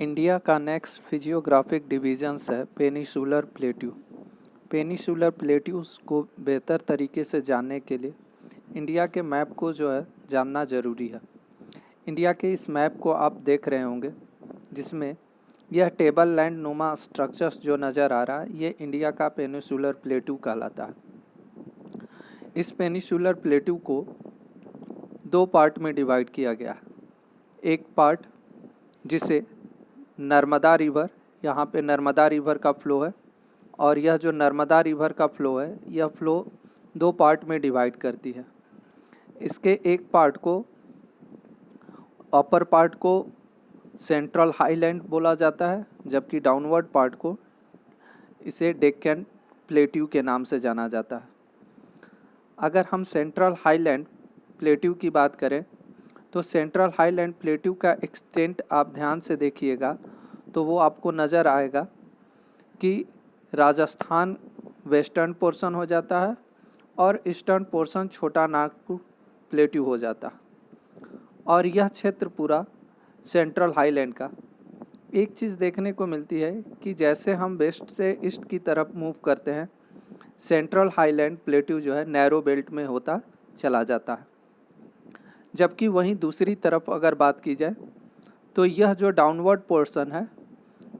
India का next physiographic divisions है peninsular plateau. Peninsular plateaus को बेहतर तरीके से जानने के लिए इंडिया के मैप को जो है जानना ज़रूरी है। इंडिया के इस मैप को आप देख रहे होंगे जिसमें यह टेबल लैंड नुमा स्ट्रक्चर्स जो नज़र आ रहा है ये इंडिया का पेनिसुलर प्लेट्यू कहलाता है। इस पेनिसुलर प्लेट्यू को दो पार्ट में डिवाइड किया गया है। एक पार्ट जिसे नर्मदा रिवर, यहाँ पे नर्मदा रिवर का फ्लो है और यह जो नर्मदा रिवर का फ्लो है यह फ्लो दो पार्ट में डिवाइड करती है। इसके एक पार्ट को अपर पार्ट को सेंट्रल हाईलैंड बोला जाता है, जबकि डाउनवर्ड पार्ट को इसे डेक्कन प्लेट्यू के नाम से जाना जाता है। अगर हम सेंट्रल हाईलैंड प्लेट्यू की बात करें तो सेंट्रल हाईलैंड प्लेट्यू का एक्सटेंट आप ध्यान से देखिएगा तो वो आपको नज़र आएगा कि राजस्थान वेस्टर्न पोर्शन हो जाता है और ईस्टर्न पोर्शन छोटा नागपुर प्लेट्यू हो जाता है। और यह क्षेत्र पूरा सेंट्रल हाईलैंड का। एक चीज़ देखने को मिलती है कि जैसे हम वेस्ट से ईस्ट की तरफ मूव करते हैं सेंट्रल हाईलैंड प्लेट्यू जो है नैरो बेल्ट में होता चला जाता है, जबकि वहीं दूसरी तरफ अगर बात की जाए तो यह जो डाउनवर्ड पोर्शन है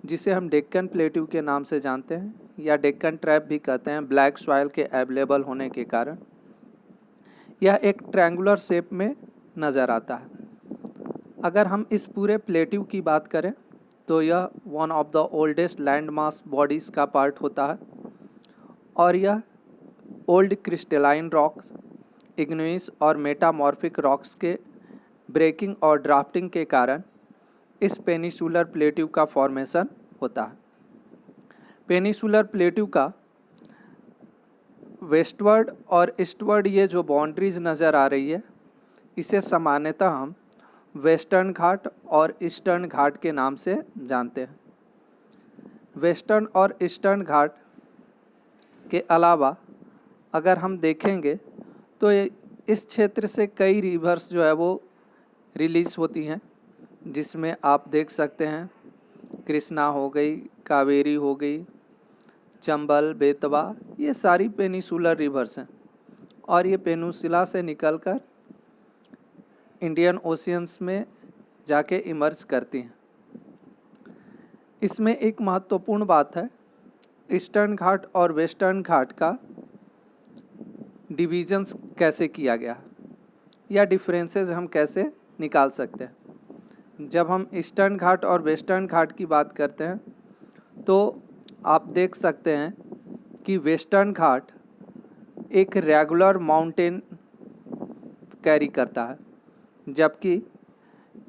जिसे हम डेक्कन प्लेट्यू के नाम से जानते हैं या डेक्कन ट्रैप भी कहते हैं, ब्लैक सॉइल के अवेलेबल होने के कारण यह एक ट्रायंगुलर शेप में नज़र आता है। अगर हम इस पूरे प्लेट्यू की बात करें तो यह one of the oldest land mass bodies का पार्ट होता है और यह ओल्ड क्रिस्टलाइन रॉक्स, इग्नियस और मेटामॉर्फिक रॉक्स के ब्रेकिंग और ड्राफ्टिंग के कारण इस पेनिसुलर प्लेट्यू का फॉर्मेशन होता है। पेनिसुलर प्लेट्यू का वेस्टवर्ड और ईस्टवर्ड ये जो बाउंड्रीज नज़र आ रही है इसे सामान्यतः हम वेस्टर्न घाट और ईस्टर्न घाट के नाम से जानते हैं। वेस्टर्न और ईस्टर्न घाट के अलावा अगर हम देखेंगे तो इस क्षेत्र से कई रिवर्स जो है वो रिलीज़ होती हैं, जिसमें आप देख सकते हैं कृष्णा हो गई, कावेरी हो गई, चंबल, बेतवा, ये सारी पेनिसुलर रिवर्स हैं और ये पेनिसुला से निकलकर इंडियन ओशियंस में जाके इमर्ज करती हैं। इसमें एक महत्वपूर्ण बात है ईस्टर्न घाट और वेस्टर्न घाट का डिविजन्स कैसे किया गया या डिफरेंसेस हम कैसे निकाल सकते हैं। जब हम ईस्टर्न घाट और वेस्टर्न घाट की बात करते हैं तो आप देख सकते हैं कि वेस्टर्न घाट एक रेगुलर माउंटेन कैरी करता है, जबकि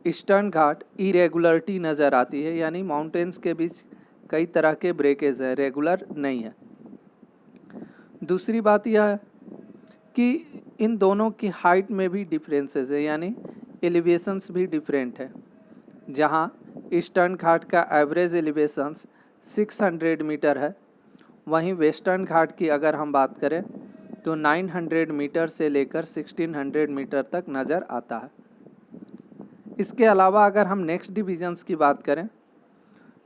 ईस्टर्न घाट इरेगुलरिटी नज़र आती है, यानी माउंटेन्स के बीच कई तरह के ब्रेकेज हैं, रेगुलर नहीं है। दूसरी बात यह है कि इन दोनों की हाइट में भी डिफरेंसेस है, यानी एलिवेशंस भी डिफरेंट है। जहां ईस्टर्न घाट का एवरेज एलिवेशंस 600 मीटर है, वहीं वेस्टर्न घाट की अगर हम बात करें तो 900 मीटर से लेकर 1600 मीटर तक नज़र आता है। इसके अलावा अगर हम नेक्स्ट डिविजन्स की बात करें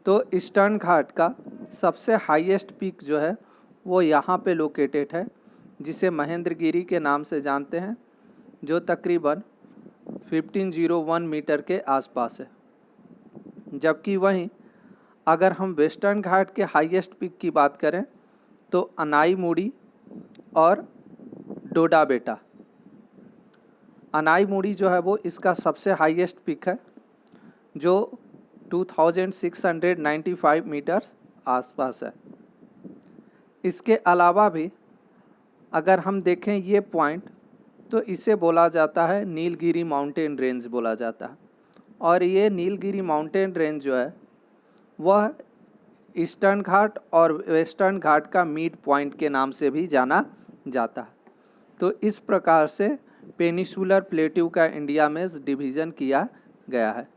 तो ईस्टर्न घाट का सबसे हाईएस्ट पीक जो है वो यहाँ पे लोकेटेड है, जिसे महेंद्रगिरी के नाम से जानते हैं, जो तकरीबन 1501 मीटर के आसपास है। जबकि वहीं अगर हम वेस्टर्न घाट के हाईएस्ट पीक की बात करें तो अनाईमुड़ी और डोडा बेटा, अनाईमुड़ी जो है वो इसका सबसे हाईएस्ट पीक है जो 2695 मीटर आसपास है। इसके अलावा भी अगर हम देखें ये पॉइंट तो इसे बोला जाता है नीलगिरी माउंटेन रेंज बोला जाता है और ये नीलगिरी माउंटेन रेंज जो है वह ईस्टर्न घाट और वेस्टर्न घाट का मिड पॉइंट के नाम से भी जाना जाता है। तो इस प्रकार से पेनिसुलर प्लेट्यू का इंडिया में डिवीज़न किया गया है।